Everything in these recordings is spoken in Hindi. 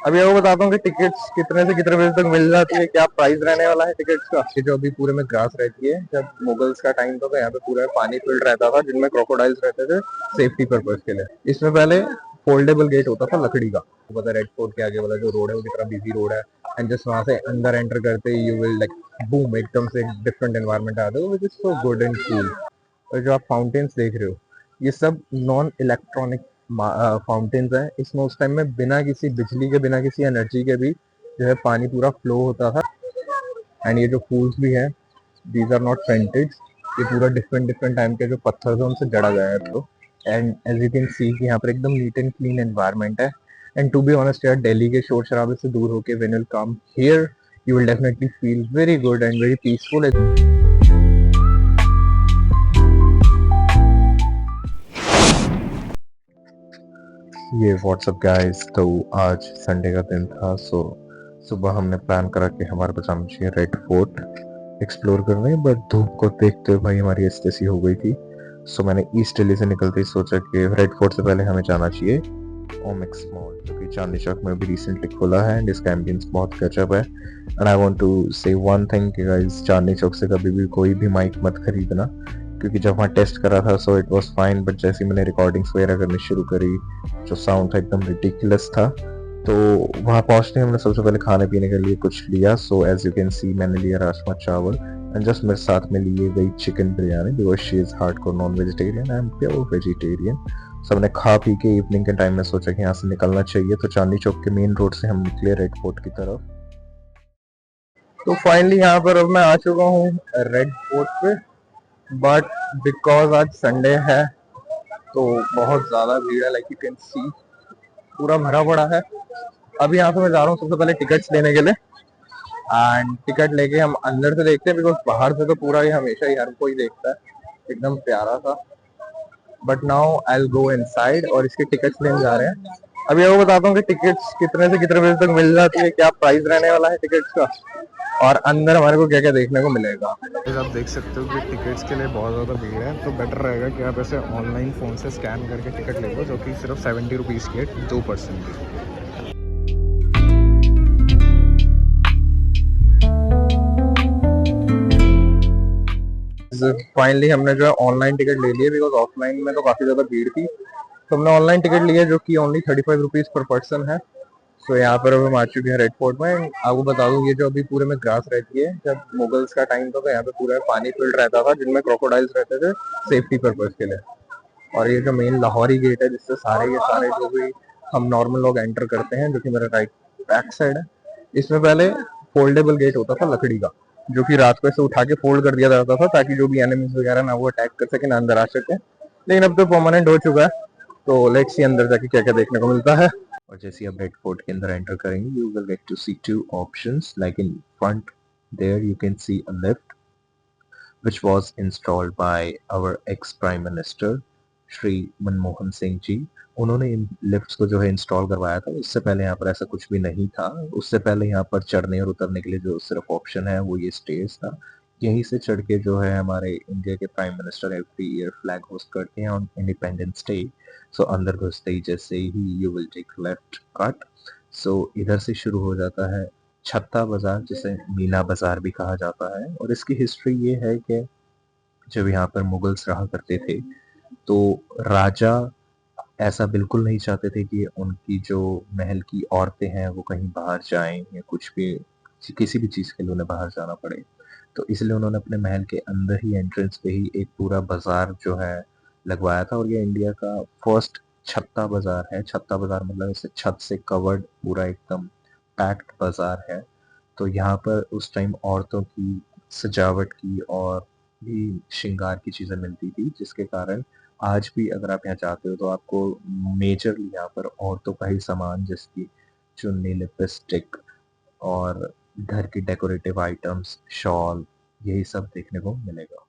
अभी आपको बताता हूँ कि टिकट्स कितने से कितने बजे तक मिल जाती है, क्या प्राइस रहने वाला है टिकट्स का। ये जो अभी पूरे में ग्रास रहती है, जब मुगल्स का टाइम था तो यहाँ पे पूरा पानी फील्ड रहता था जिनमें क्रोकोडाइल्स रहते थे सेफ्टी पर्पज के लिए। इसमें पहले फोल्डेबल गेट होता था लकड़ी का, पता रेड फोर्ट के आगे वाला जो रोड है वो कितना बिजी रोड है। एंड जस्ट वहां से अंदर एंटर करते ही यू विल लाइक बूम, एकदम से एक डिफरेंट एनवायरनमेंट आता है which is so good and cool. और जो आप फाउंटेन्स देख रहे हो ये सब नॉन इलेक्ट्रॉनिक फाउंटेन्स हैं। इसमें उस टाइम में बिना किसी बिजली के, बिना किसी एनर्जी के भी जो है पानी पूरा फ्लो होता था। एंड ये जो फूल्स भी है, दीज आर नॉट पेंटेड, ये पूरा डिफरेंट डिफरेंट टाइम के जो पत्थर है उनसे जड़ा गया है। तो and as you can see यहाँ पर एकदम नीट एंड क्लीन एनवायरनमेंट है। एंड टू बी ऑनेस्ट यार, दिल्ली के शोर शराबे से दूर होके when you come here you will definitely feel very good and very peaceful. ये व्हाट्सअप गाइस, तो आज संडे का दिन था, सो सुबह हमने प्लान करा कि हमारे पास जाना चाहिए रेड फोर्ट एक्सप्लोर करने, बट धूप को देखते हुए भाई हमारी ऐसी हो गई थी। सो मैंने ईस्ट दिल्ली से निकलते ही सोचा कि रेड फोर्ट से पहले हमें जाना चाहिए ओमिक्स मॉल, जो कि चांदनी चौक में भी रिसेंटली खुला है एंड इसका एम्बियंस बहुत गजब है। एंड आई वांट टू से वन थिंग कि गाइस, चांदनी चौक से कभी भी कोई भी माइक मत खरीदना, क्योंकि जब वहाँ टेस्ट करा था सो इट वाज फाइन, बट जैसे मैंने रिकॉर्डिंग्स वगैरह करनी शुरू करी जो साउंड था एकदम रिडिकुलस था। तो वहाँ पहुँचते हमने सबसे पहले खाने पीने के लिए कुछ लिया। So as you can see मैंने लिया राजमा चावल एंड जस्ट मेरे साथ में लिए गई chicken biryani, because she is hardcore non vegetarian, I am pure vegetarian. सब ने खा पी के इवनिंग के टाइम में सोचा कि यहाँ से निकलना चाहिए, तो चांदनी चौक के मेन रोड से हम निकले रेड फोर्ट की तरफ। तो फाइनली यहाँ पर अब मैं आ चुका हूँ रेड फोर्ट पे, बट बिकॉज आज संडे है तो बहुत ज्यादा भीड़ है, लाइक यू कैन सी पूरा भरा पड़ा है। अभी यहाँ पे मैं जा रहा हूँ सबसे पहले टिकट्स लेने के लिए, एंड टिकट लेके हम अंदर से देखते हैं, बिकॉज बाहर से तो पूरा ही हमेशा ही हर कोई देखता है, एकदम प्यारा था। But now I will go inside और इसके टिकट्स लेने जा रहे हैं। अभी आपको बताता हूँ कि टिकट्स कितने से कितने बजे तक मिल जाती है, क्या प्राइस रहने वाला है टिकट्स का, और अंदर हमारे को क्या क्या देखने को मिलेगा। आप देख सकते हो कि टिकट्स के लिए बहुत ज़्यादा भीड़ है, तो बेटर रहेगा कि आप ऐसे ऑनलाइन फ़ोन से स्कैन करके टिकट ले लो, जो कि सिर्फ 70 रुपीज़ की है 2 पर्सन की। फाइनली हमने जो है ऑनलाइन टिकट ले लिया, बिकॉज ऑफलाइन में तो काफ़ी ज़्यादा भीड़ थी, तो हमने ऑनलाइन टिकट लिया जो कि ओनली 35 रुपीज़ पर पर्सन है। तो यहाँ पर अब हम आ चुके हैं रेड फोर्ट में। आपको बता दूं ये जो अभी पूरे में ग्रास रहती है, जब मुगल्स का टाइम था तो यहाँ पे पूरा पानी फील्ड रहता था जिनमें क्रोकोडाइल्स रहते थे सेफ्टी पर्पज के लिए। और ये जो मेन लाहौरी गेट है जिससे सारे ये सारे जो भी हम नॉर्मल लोग एंटर करते हैं, जो कि मेरा राइट बैक साइड है, इसमें पहले फोल्डेबल गेट होता था लकड़ी का, जो कि रात को ऐसे उठा के फोल्ड कर दिया जाता था ताकि जो भी एनिमीज वगैरह ना वो अटैक कर सके, ना अंदर आ सके। लेकिन अब तो परमानेंट हो चुका है, तो लेट्स सी अंदर जाके क्या क्या देखने को मिलता है। और जैसे आप रेड फोर्ट के अंदर एंटर करेंगे you will get to see two options, like in front there you can see a lift which was installed by our ex prime minister Shri Manmohan Singh ji. उन्होंने इन लिफ्ट्स को जो है इंस्टॉल करवाया था, उससे पहले यहाँ पर ऐसा कुछ भी नहीं था। उससे पहले यहाँ पर चढ़ने और उतरने के लिए जो सिर्फ ऑप्शन है वो ये स्टेज था, यहीं से चढ़ के जो है हमारे इंडिया के prime minister every year flag host करते हैं ऑन इंडिपेंडेंस डे। सो अंदर घुसते ही जैसे ही you will take left cut, so इधर से शुरू हो जाता है छत्ता बाजार, जिसे मीना बाजार भी कहा जाता है। और इसकी हिस्ट्री ये है कि जब यहाँ पर मुगल्स रहा करते थे तो राजा ऐसा बिल्कुल नहीं चाहते थे कि उनकी जो महल की औरतें हैं वो कहीं बाहर जाएं या कुछ भी किसी भी चीज़ के लिए उन्हें बाहर जाना पड़े। तो इसलिए उन्होंने अपने महल के अंदर ही एंट्रेंस पे ही एक पूरा बाजार जो है लगवाया था, और ये इंडिया का फर्स्ट छत्ता बाजार है। छत्ता बाजार मतलब इसे छत से कवर्ड पूरा एकदम पैक्ड बाजार है। तो यहाँ पर उस टाइम औरतों की सजावट की और भी श्रृंगार की चीज़ें मिलती थी, जिसके कारण आज भी अगर आप यहाँ जाते हो तो आपको मेजरली यहाँ पर औरतों का ही सामान, जैसे चुन्नी, लिपस्टिक और घर की डेकोरेटिव आइटम्स, शॉल, यही सब देखने को मिलेगा।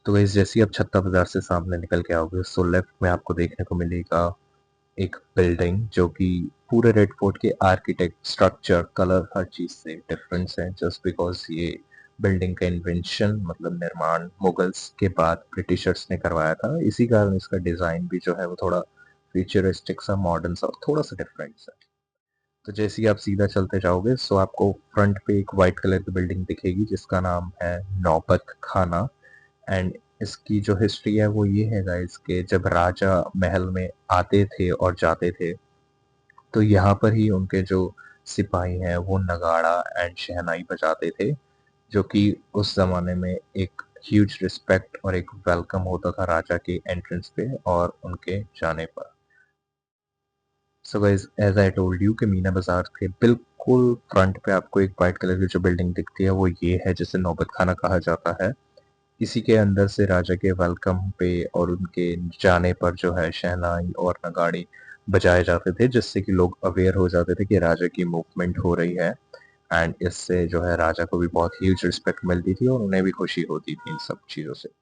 तो गाइस जैसे ही आप छत्ता बाजार से सामने निकल के आओगे सो लेफ्ट में आपको देखने को मिलेगा एक बिल्डिंग जो कि पूरे रेड फोर्ट के आर्किटेक्ट स्ट्रक्चर कलर हर चीज से डिफरेंस है जस्ट बिकॉज ये बिल्डिंग का इन्वेंशन मतलब निर्माण मुगल्स के बाद ब्रिटिशर्स ने करवाया था, इसी कारण इसका डिजाइन भी जो है वो थोड़ा फ्यूचरिस्टिक सा मॉडर्न सा थोड़ा सा डिफरेंट सा। तो जैसे ही आप सीधा चलते जाओगे सो आपको फ्रंट पे एक वाइट कलर की बिल्डिंग दिखेगी जिसका नाम है नौबत खाना। एंड इसकी जो हिस्ट्री है वो ये है गाइस कि जब राजा महल में आते थे और जाते थे तो यहाँ पर ही उनके जो सिपाही हैं वो नगाड़ा एंड शहनाई बजाते थे, जो कि उस जमाने में एक ह्यूज रिस्पेक्ट और एक वेलकम होता था राजा के एंट्रेंस पे और उनके जाने पर। So guys as I told you कि मीना बाजार के बिल्कुल फ्रंट पे आपको एक वाइट कलर की जो बिल्डिंग दिखती है वो ये है जिसे नौबत खाना कहा जाता है। इसी के अंदर से राजा के वेलकम पे और उनके जाने पर जो है शहनाई और नगाड़े बजाए जाते थे जिससे कि लोग अवेयर हो जाते थे कि राजा की मूवमेंट हो रही है। एंड इससे जो है राजा को भी बहुत ह्यूज रिस्पेक्ट मिलती थी और उन्हें भी खुशी होती थी इन सब चीजों से।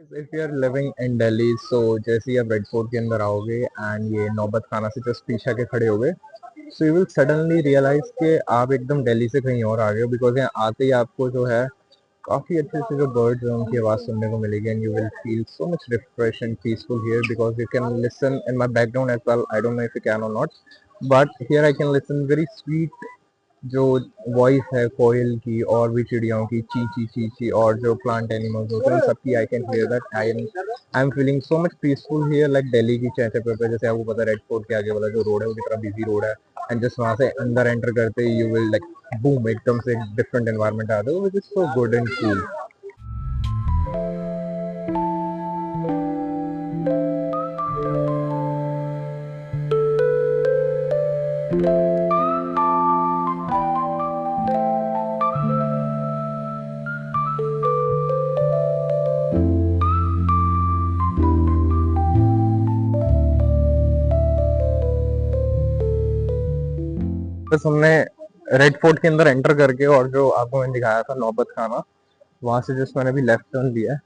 If you are living in Delhi so जैसे ही आप रेड फोर्ट के अंदर आओगे एंड ये नौबत खाना से जस्ट पीछे के खड़े होगे so you will suddenly realise कि आप एकदम दिल्ली से कहीं और आ गए हो बिकॉज यहाँ आते ही आपको जो है काफी अच्छे अच्छे जो बर्ड्स हैं उनकी आवाज सुनने को मिलेगी and you will feel so much refresh and peaceful here because you can listen in my background as well. I don't know if you can or not but here I can listen very sweet जो वॉइस है कोयल की और भी चिड़ियों की ची ची ची ची और जो प्लांट एनिमल्स होते हैं सबकी I can hear that I am feeling so much peaceful here like Delhi की चहते पे जैसे आपको पता है रेड फोर्ट के आगे वाला जो रोड है वो कितना बिजी रोड है एंड जस्ट वहां से अंदर एंटर करते ही यू विल लाइक बूम एकदम से डिफरेंट एनवायरनमेंट आ जाओ which is so good and cool. बस हमने रेड फोर्ट के अंदर एंटर करके और जो आपको मैंने दिखाया था नौबत खाना वहां से जस्ट मैंने अभी लेफ्ट टर्न लिया है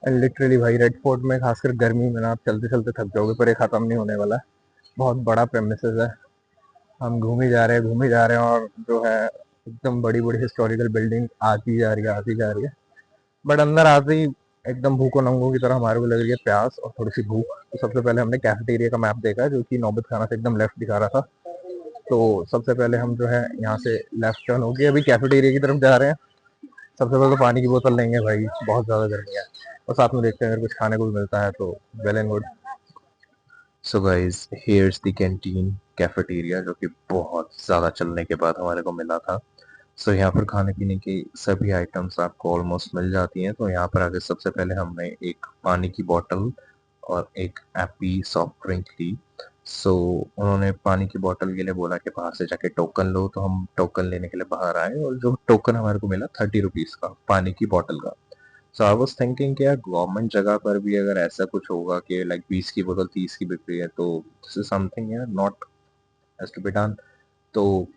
एंड लिटरली भाई रेड फोर्ट में खासकर गर्मी में ना आप चलते चलते थक जाओगे पर ये खत्म नहीं होने वाला है। बहुत बड़ा प्रेमिसेस है। हम घूम ही जा रहे हैं और जो है एकदम बड़ी बड़ी हिस्टोरिकल बिल्डिंग आती जा रही है बट अंदर आते ही एकदम भूखो नंगों की तरह हमारे को लग रही है प्यास और थोड़ी सी भूख। तो सबसे पहले हमने कैफेटेरिया का मैप देखा जो कि नौबत खाना से एकदम लेफ्ट दिखा रहा था। तो सबसे पहले हम जो है यहाँ से लेफ्ट टर्न होके अभी कैफेटेरिया की तरफ जा रहे हैं। सबसे पहले तो पानी की बोतल लेंगे भाई, बहुत ज्यादा गर्मी है और साथ में देखते हैं अगर कुछ खाने को भी मिलता है तो well and good. So guys here's the canteen cafeteria जो कि बहुत ज़्यादा चलने के बाद हमारे को मिला था। सो यहाँ पर खाने पीने की सभी आइटम्स आपको ऑलमोस्ट मिल जाती हैं। तो यहाँ पर आगे सबसे पहले हमने एक पानी की बोतल और एक एप्पी सॉफ्ट ड्रिंक ली। सो उन्होंने पानी की बोतल के लिए बोला कि बाहर से जाके टोकन लो, तो हम टोकन लेने के लिए बाहर आए और जो टोकन हमारे को मिला 30 रुपीज़ का पानी की बोतल का। सो आई वाज थिंकिंग कि यार गवर्नमेंट जगह पर भी अगर ऐसा कुछ होगा कि लाइक 20 की बोतल 30 की बिक रही है तो दिस इज समथिंग यार not has to be done. तो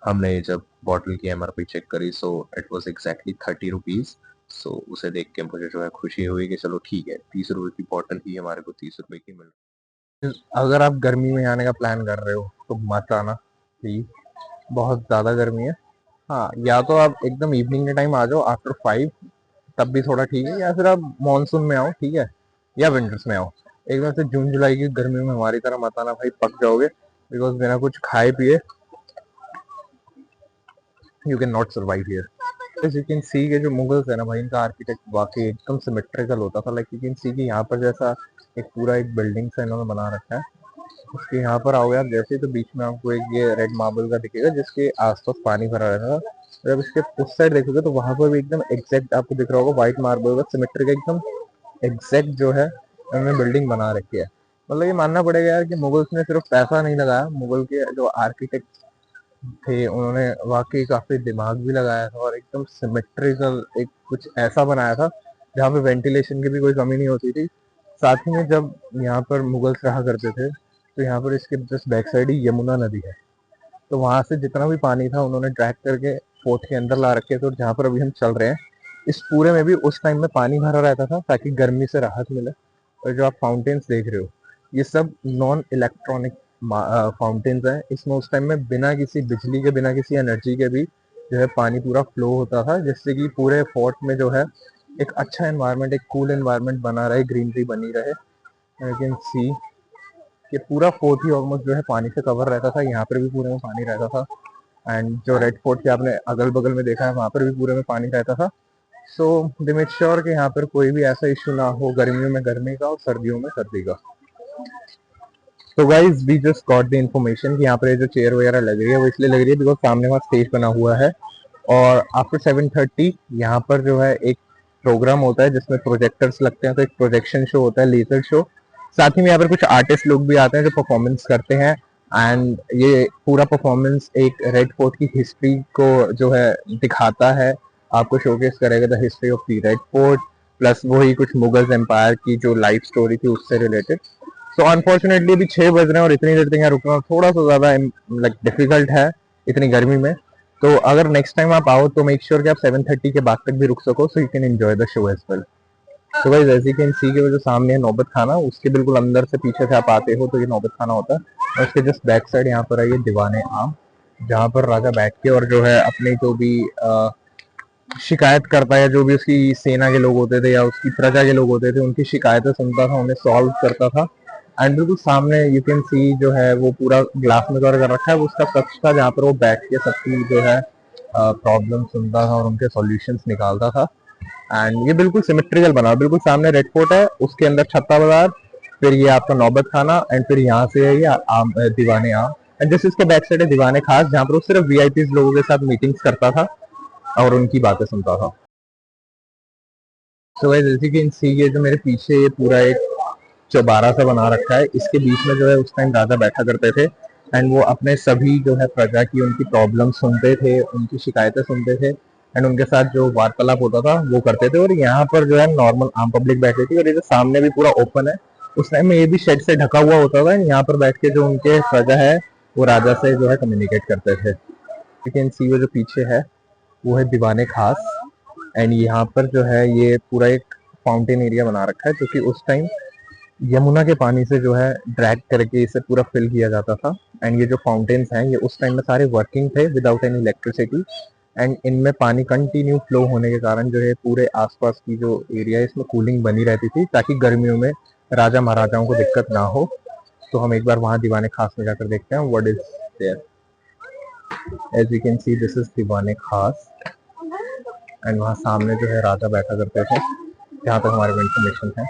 हमने जब बॉटल की एमआरपी चेक करी so it was exactly 30 rupees. So उसे देख के मुझे जो है खुशी हुई कि चलो ठीक है 30 रुपए की बॉटल ही हमारे को 30 रुपए की मिल रही है। अगर आप गर्मी में आने का प्लान कर रहे हो तो मत आना प्लीज, बहुत ज्यादा गर्मी है। हाँ या तो आप एकदम इवनिंग के टाइम आ जाओ आफ्टर 5, तब भी थोड़ा ठीक है, या फिर आप मानसून में आओ ठीक है, या विंटर्स में आओ। एकदम से जून जुलाई की गर्मी में हमारी तरह मत आना भाई, पक जाओगे बिकॉज बिना कुछ खाए पिए you can not survive here. You can सी के जो मुगल्स है ना भाई इनका आर्किटेक्ट वाकई एकदम सिमेट्रिकल होता था। लाइक यू कैन सी कि यहाँ पर जैसा एक पूरा एक बिल्डिंग सा इन्होंने बना रखा है उसके यहाँ पर आओगे आप जैसे ही तो बीच में आपको एक ये रेड मार्बल का दिखेगा जिसके आसपास पानी भरा रहता था। जब इसके उस साइड देखोगे तो वहां पर भी एकदम एग्जैक्ट आपको दिख रहा होगा व्हाइट मार्बल का सिमेट्रिक एकदम एग्जैक्ट जो है उन्होंने बिल्डिंग बना रखी है। मतलब ये मानना पड़ेगा यार कि मुगल्स ने सिर्फ पैसा नहीं लगाया, मुगल के जो आर्किटेक्ट थे उन्होंने वाकई काफी दिमाग भी लगाया था और एकदम सिमेट्रिकल एक कुछ ऐसा बनाया था जहाँ पे वेंटिलेशन की भी कोई कमी नहीं होती थी। साथ ही में जब यहाँ पर मुगल्स रहा करते थे तो यहाँ पर इसके जस्ट बैक साइड ही यमुना नदी है। तो वहां से जितना भी पानी था उन्होंने ड्रैग करके फोर्ट के अंदर ला रखे थे, और जहाँ पर अभी हम चल रहे हैं इस पूरे में भी उस टाइम में पानी भरा रहता था ताकि गर्मी से राहत मिले। और जो आप फाउंटेन्स देख रहे हो ये सब नॉन इलेक्ट्रॉनिक फाउंटेन्स हैं। इसमें उस टाइम में बिना किसी बिजली के, बिना किसी एनर्जी के भी जो है पानी पूरा फ्लो होता था, जिससे कि पूरे फोर्ट में जो है एक अच्छा एनवायरनमेंट, एक कूल एनवायरनमेंट बना रहे, ग्रीनरी बनी रहे। यू कैन सी कि पूरा फोर्ट ही ऑलमोस्ट जो है पानी से कवर रहता था। यहाँ पर भी पूरे में पानी रहता था, एंड जो रेड फोर्ट के आपने अगल बगल में देखा है वहां पर भी पूरे में पानी रहता था। सो दे मेक श्योर कि यहाँ पर कोई भी ऐसा इशू ना हो, गर्मियों में गर्मी का और सर्दियों में सर्दी का। तो guys we just got the information कि यहाँ पर जो चेयर वगैरह लग रही है वो इसलिए लग रही है बिकॉज सामने वहाँ स्टेज बना हुआ है, और आफ्टर 7:30 यहाँ पर जो है एक प्रोग्राम होता है जिसमें प्रोजेक्टर्स लगते हैं। तो एक प्रोजेक्शन शो होता है, लेजर शो। साथ ही में यहाँ पर कुछ आर्टिस्ट लोग भी आते हैं जो परफॉर्मेंस करते हैं, एंड ये पूरा परफॉर्मेंस एक रेड फोर्ट की हिस्ट्री को जो है दिखाता है, आपको शोकेस करेगा the history of the red fort, plus वही कुछ मुगल्स एम्पायर की जो लाइफ स्टोरी थी उससे रिलेटेड। सो अनफॉर्चुनेटली अभी 6 बज रहे हैं और इतनी देर तक यहाँ रुकना थोड़ा सा ज्यादा लाइक डिफिकल्ट है इतनी गर्मी में। तो अगर नेक्स्ट टाइम आप आओ तो मेक श्योर कि आप 7:30 के बाद तक भी रुक सको, so you can enjoy the show as well. तो भाई जैसे यू कैन सी के वो जो सामने है नौबत खाना, उसके बिल्कुल अंदर से पीछे से आप आते हो तो ये नौबत खाना होता है, और उसके जस्ट बैक साइड यहाँ पर है ये दीवाने आम, जहाँ पर राजा बैठ के और जो है अपनी जो भी शिकायत करता है, जो भी उसकी सेना के लोग होते थे या उसकी प्रजा के लोग होते थे उनकी शिकायतें सुनता था, उन्हें सॉल्व करता था। एंड बिल्कुल सामने यू कैन सी जो है वो पूरा ग्लास में कवर कर रखा है, वो उसका कक्ष था जहाँ पर वो बैठ के सबकी जो है प्रॉब्लम सुनता था और उनके सॉल्यूशंस निकालता था। एंड ये बिल्कुल सिमेट्रिकल बना, बिल्कुल सामने रेड फोर्ट है, उसके अंदर छत्ता बाजार, फिर ये आपका नौबत खाना, एंड फिर यहाँ से है ये आम दीवाने आम, एंड जैसे इसके बैक साइड है दीवाने खास, जहाँ पर वो सिर्फ वीआईपी लोगों के साथ मीटिंग्स करता था और उनकी बातें सुनता था। तो भाई जैसे कि सी ये जो मेरे पीछे ये पूरा एक चौबारा सा बना रखा है, इसके बीच में जो है उस टाइम राजा बैठा करते थे, एंड वो अपने सभी जो है प्रजा की उनकी प्रॉब्लम सुनते थे, उनकी शिकायतें सुनते थे, एंड उनके साथ जो वार्तालाप होता था वो करते थे। और यहाँ पर जो है नॉर्मल आम पब्लिक बैठी थी, और ये जो सामने भी पूरा ओपन है, उस टाइम में ये भी शेड से ढका हुआ होता था। यहाँ पर बैठ के जो उनके प्रजा है वो राजा से जो है कम्युनिकेट करते थे। लेकिन सी वो जो पीछे है वो है दीवाने खास, एंड यहाँ पर जो है ये पूरा एक फाउंटेन एरिया बना रखा है, जो कि उस टाइम यमुना के पानी से जो है ड्रैग करके इसे पूरा फिल किया जाता था। एंड ये जो फाउंटेन्स हैं ये उस टाइम में सारे वर्किंग थे विदाउट एनी इलेक्ट्रिसिटी, एंड इनमें पानी कंटिन्यू फ्लो होने के कारण जो है पूरे आसपास की जो एरिया है इसमें कूलिंग बनी रहती थी, ताकि गर्मियों में राजा महाराजाओं को दिक्कत ना हो। तो हम एक बार वहाँ दीवाने खास में जाकर देखते हैं what is there. As you can see this is Diwan-e Khas, and वहाँ सामने जो है राजा बैठा करते थे, जहाँ तक हमारे में इंफॉर्मेशन है।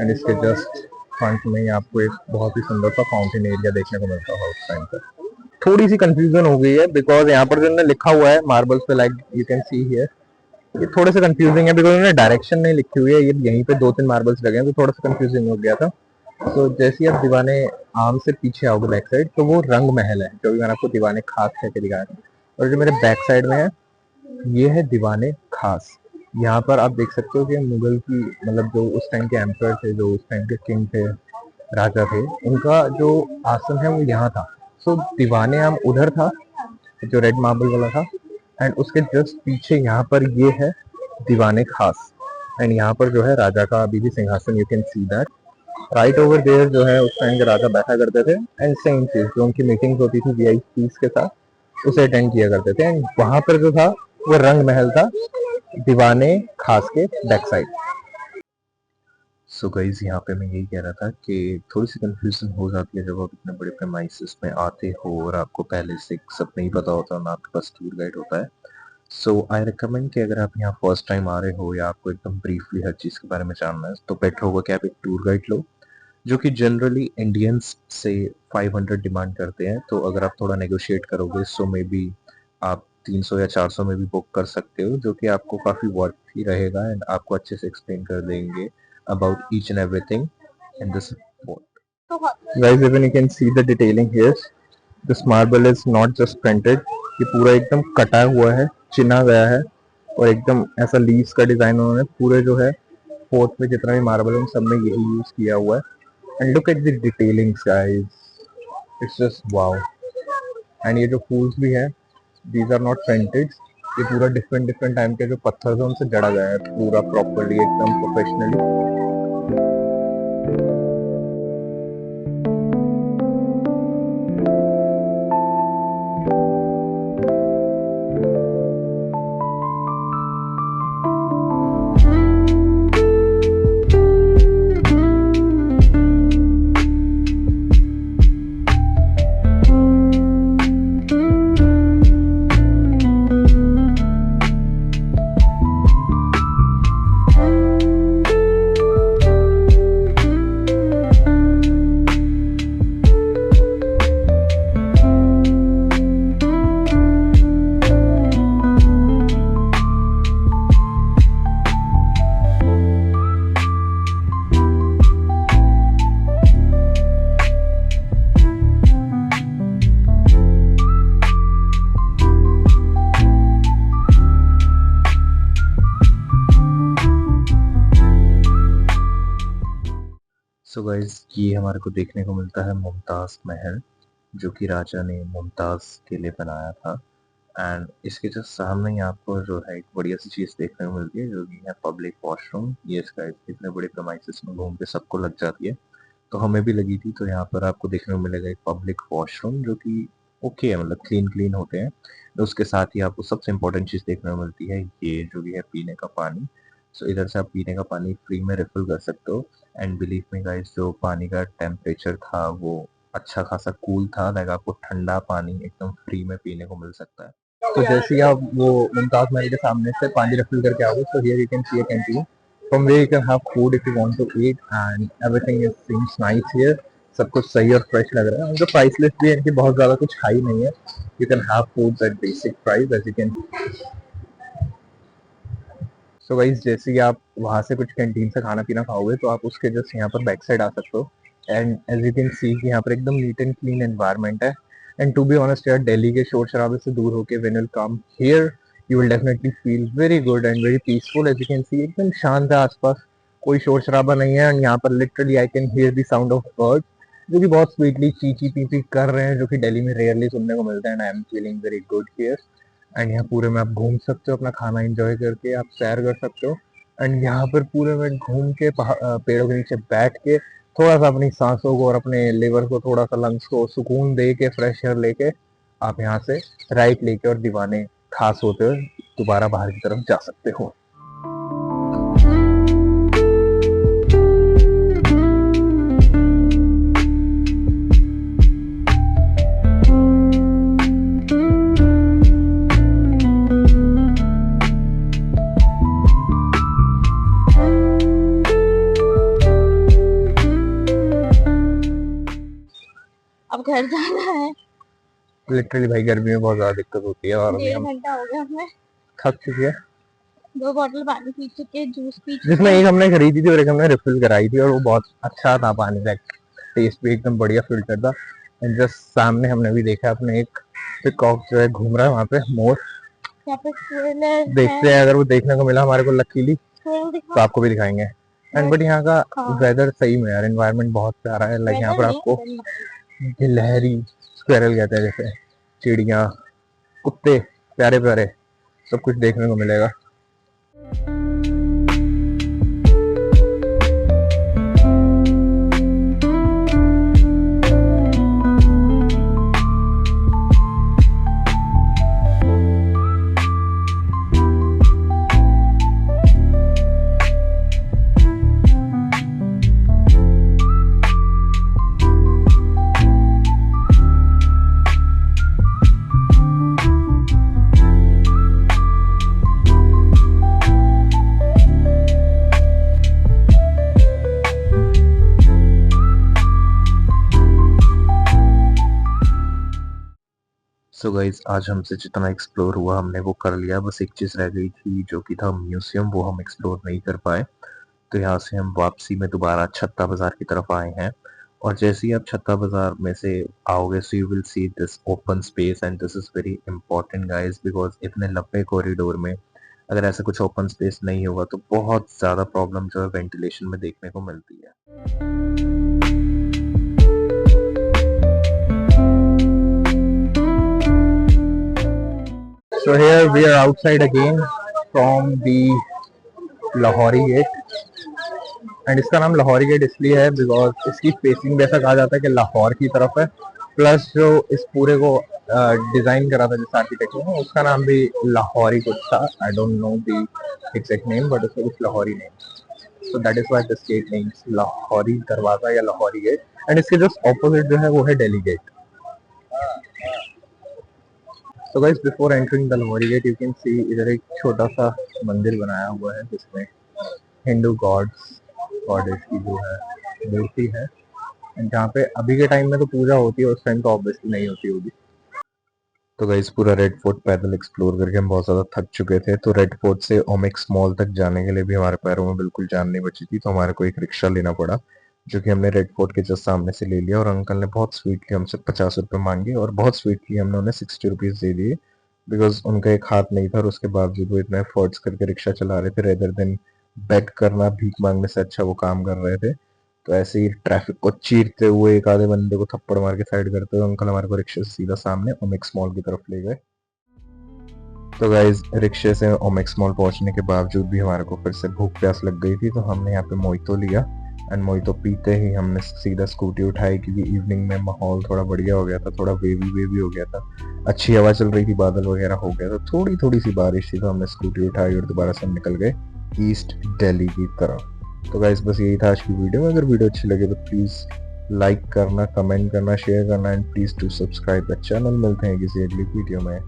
एंड इसके जस्ट फ्रंट में ही आपको एक बहुत ही सुंदर सा फाउंटेन एरिया देखने को मिलता है उस टाइम पर। थोड़ी सी कंफ्यूजन हो गई है बिकॉज यहाँ पर जो इन्होंने लिखा हुआ है मार्बल्स पे, like you can see here, ये थोड़े से कंफ्यूजिंग है बिकॉज उन्होंने डायरेक्शन नहीं लिखी हुई है। ये यहीं पे 2-3 मार्बल्स लगे हैं तो थोड़ा सा कंफ्यूजिंग हो गया था। तो जैसे ही आप दीवाने आम से पीछे आओगे बैक साइड, तो वो रंग महल है जो भी मैंने आपको दीवाने खास कह के दिखाया था। और जो मेरे बैक साइड में है ये है दीवाने खास। यहाँ पर आप देख सकते हो कि मुगल की मतलब जो उस टाइम के एम्पर थे, जो उस टाइम के किंग थे, राजा थे, उनका जो आसन है वो यहाँ था। सो दीवाने आम उधर था जो रेड मार्बल वाला था, एंड उसके जस्ट पीछे यहाँ पर ये है दीवाने खास, एंड यहाँ पर जो है राजा का अभी भी सिंहासन, you can see that right over there जो है उस टाइम के राजा बैठा करते थे। एंड सेम चीज जो उनकी मीटिंग्स होती थी वीआईपीज के साथ उसे अटेंड किया करते थे। एंड वहां पर जो था वो रंग महल था दीवाने खास के बैक साइड। सो गाइज यहाँ पे मैं यही कह रहा था कि थोड़ी सी कंफ्यूजन हो जाती है जब आप इतने बड़े प्रेमाइसेस में आते हो और आपको पहले से सब नहीं पता होता ना आपके पास टूर गाइड होता है। सो आई रिकमेंड कि अगर आप यहाँ फर्स्ट टाइम आ रहे हो या आपको एकदम ब्रीफली हर चीज़ के बारे में जानना है तो बेटर होगा कि आप एक टूर गाइड लो, जो कि जनरली इंडियंस से 500 डिमांड करते हैं। तो अगर आप थोड़ा नेगोशिएट करोगे सो मे बी आप 300 या 400 में भी बुक कर सकते हो, जो कि आपको काफ़ी वर्थ ही रहेगा एंड आपको अच्छे से एक्सप्लेन कर देंगे about each and everything in this fort. Guys, even you can see the detailing here. This marble is not just printed, ये पूरा एकदम कटा हुआ है, चिना गया है, और एकदम ऐसा लीव्स का डिजाइन उन्होंने पूरे जो है फोर्थ में जितना भी मार्बल है उन सब में यही यूज किया हुआ है। And look at the detailings guys, it's just wow. And ये जो फूल्स भी है, दीज आर नॉट पेंटेड, ये पूरा डिफरेंट डिफरेंट टाइम के जो पत्थर है उनसे जड़ा गया है पूरा प्रॉपरली एकदम प्रोफेशनली। सो गाइस, ये हमारे को देखने को मिलता है मुमताज़ महल, जो कि राजा ने मुमताज़ के लिए बनाया था। एंड इसके जस्ट सामने ही आपको जो है एक बढ़िया सी चीज़ देखने को मिलती है, जो कि है पब्लिक वॉशरूम। ये इसका इतने बड़े प्रेमाइसेस में घूम के सबको लग जाती है, तो हमें भी लगी थी। तो यहाँ पर आपको देखने को मिलेगा एक पब्लिक वॉशरूम, जो कि ओके है, मतलब क्लीन क्लीन होते हैं। तो उसके साथ ही आपको सबसे इम्पोर्टेंट चीज़ देखने को मिलती है, ये जो भी है पीने का पानी। सो इधर से आप पीने का पानी फ्री में रिफिल कर सकते हो। एंड बिलीव मी गाइस, जो पानी का टेम्परेचर था वो अच्छा खासा कूल था, लाइक आपको ठंडा पानी एकदम फ्री में पीने को मिल सकता है। तो जैसे ही आप वो मुमताज महल के सामने से पानी रिफिल करके आओगे, तो here you can see a canteen from where you can have food if you want to eat, and everything is seems nice here. सब कुछ सही और फ्रेश लग रहा है। उनका प्राइस लिस्ट भी है इनकी बहुत ज्यादा कुछ हाई नहीं है। You can have food at basic price as you can. So guys, जैसे ही आप वहाँ से कुछ कैंटीन से खाना पीना खाओगे, तो आप उसके जस्ट यहाँ पर बैक साइड आ सकते हो। And as you can see यहाँ पर एकदम नीट एंड क्लीन एनवायरनमेंट है। एंड टू बी ऑनेस्ट यार, दिल्ली के शोर शराबे से दूर होके when you come here, you will definitely feel very good and very peaceful. As you can see एकदम शांत है आसपास, कोई शोर शराबा नहीं है। एंड यहाँ पर literally I can hear the sound of birds, जो कि बहुत स्वीटली चीची पीपी कर रहे हैं, जो कि दिल्ली में रेयरली सुनने को मिलते हैं। And I am feeling very good here. And यहाँ पूरे में आप घूम सकते हो, अपना खाना एंजॉय करके आप सैर कर सकते हो। एंड यहाँ पर पूरे में घूम के पेड़ों के नीचे बैठ के थोड़ा सा अपनी सांसों को और अपने लिवर को, थोड़ा सा लंग्स को सुकून दे के, फ्रेश एयर लेके आप यहाँ से राइट लेके और दीवाने खास होते हुए दोबारा बाहर की तरफ जा सकते हो। अब घर जाना है। लिटरली भाई गर्मी में बहुत ज्यादा दिक्कत होती है, और अभी 1.5 हम घंटा हो गया, हमें थक चुके हैं। 2 बॉटल पानी पी चुके, जूस पी चुके। जिसमें एक हमने खरीदी थी और एक हमने रिफिल कराई थी, और वो बहुत अच्छा था पानी का, टेस्ट भी एकदम बढ़िया फिल्टर था। एंड जस्ट सामने हमने भी देखा अपने एक पिकॉक जो है घूम रहा है वहाँ पे, मोर। यहाँ पे स्क्विरल है। देखते हैं अगर वो देखने को मिला हमारे को लकीली, तो आपको भी दिखाएंगे। एंड बट यहाँ का वेदर सही में यार, एनवायरनमेंट बहुत प्यारा है। लाइक यहाँ पर आपको गिलहरी, स्क्विरल कहते हैं जैसे, चिड़िया, कुत्ते, प्यारे प्यारे सब कुछ देखने को मिलेगा। सो गाइज, आज हमसे जितना एक्सप्लोर हुआ हमने वो कर लिया। बस एक चीज़ रह गई थी, जो कि था म्यूजियम, वो हम एक्सप्लोर नहीं कर पाए। तो यहाँ से हम वापसी में दोबारा छत्ता बाजार की तरफ आए हैं। और जैसे ही आप छत्ता बाजार में से आओगे, सो you will see this open space, and this is very important guys, because इतने लंबे कॉरिडोर में अगर ऐसा कुछ ओपन स्पेस नहीं होगा तो बहुत ज़्यादा प्रॉब्लम जो है वेंटिलेशन में देखने को मिलती है। So here we are outside again from the Lahori gate and इसका नाम लाहौरी गेट इसलिए है बिकॉज इसकी स्पेसिंग भी ऐसा कहा जाता है कि लाहौर की तरफ है, प्लस जो इस पूरे को डिजाइन करा था जिस आर्किटेक्ट ने उसका नाम भी लाहौरी कुछ था। I don't know the exact name but उसका कुछ Lahori name, so that is why the gate names Lahori दरवाजा या लाहौरी गेट। एंड इसके जस्ट ऑपोजिट जो है वो है Delhi gate. So guys, before entering the Lahori Gate, you can see इधर एक छोटा सा मंदिर बनाया हुआ है जिसमें हिंदू गॉड्स गॉडेस की जो है मूर्ति है, जहाँ पे अभी के टाइम में तो पूजा होती है, उस टाइम तो ऑब्वियसली नहीं होती होगी। तो गाइस पूरा रेड फोर्ट पैदल एक्सप्लोर करके हम बहुत ज़्यादा थक चुके थे, तो रेड फोर्ट से ओमेक्स मॉल तक जाने के लिए भी हमारे पैरों में बिल्कुल जान नहीं बची थी, तो हमारे को एक रिक्शा लेना पड़ा जो कि हमने रेड फोर्ट के जस्ट सामने से ले लिया। और अंकल ने बहुत स्वीटली हमसे 50 रुपये मांगे और बहुत स्वीटली हमने उन्हें 60 रुपीज़ दे दिए बिकॉज उनका एक हाथ नहीं था और उसके बावजूद वो इतना एफर्ट्स करके रिक्शा चला रहे थे, रेदर देन बेट करना, भीख मांगने से अच्छा वो काम कर रहे थे। तो ऐसे ही ट्रैफिक को चीरते हुए एक आधे बंदे को थप्पड़ मार के साइड करते हुए अंकल हमारे को रिक्शे से सीधा सामने ओमेक्स मॉल की तरफ ले गए। तो गाइज रिक्शे से ओमेक्स मॉल पहुंचने के बावजूद भी हमारे को फिर से भूख प्यास लग गई थी, तो हमने यहाँ पे मोहितो लिया एंड मोहितो पीते ही हमने सीधा स्कूटी उठाई क्योंकि इवनिंग में माहौल थोड़ा बढ़िया हो गया था, थोड़ा वेवी हो गया था, अच्छी हवा चल रही थी, बादल वगैरह हो गया था, थोड़ी थोड़ी सी बारिश थी, तो हमने स्कूटी उठाई और दोबारा से निकल गए ईस्ट दिल्ली की तरफ। तो गाइज बस यही था आज की वीडियो में। अगर वीडियो अच्छी लगे तो प्लीज़ लाइक करना, कमेंट करना, शेयर करना and please to subscribe the channel. मिलते हैं किसी अगली वीडियो में।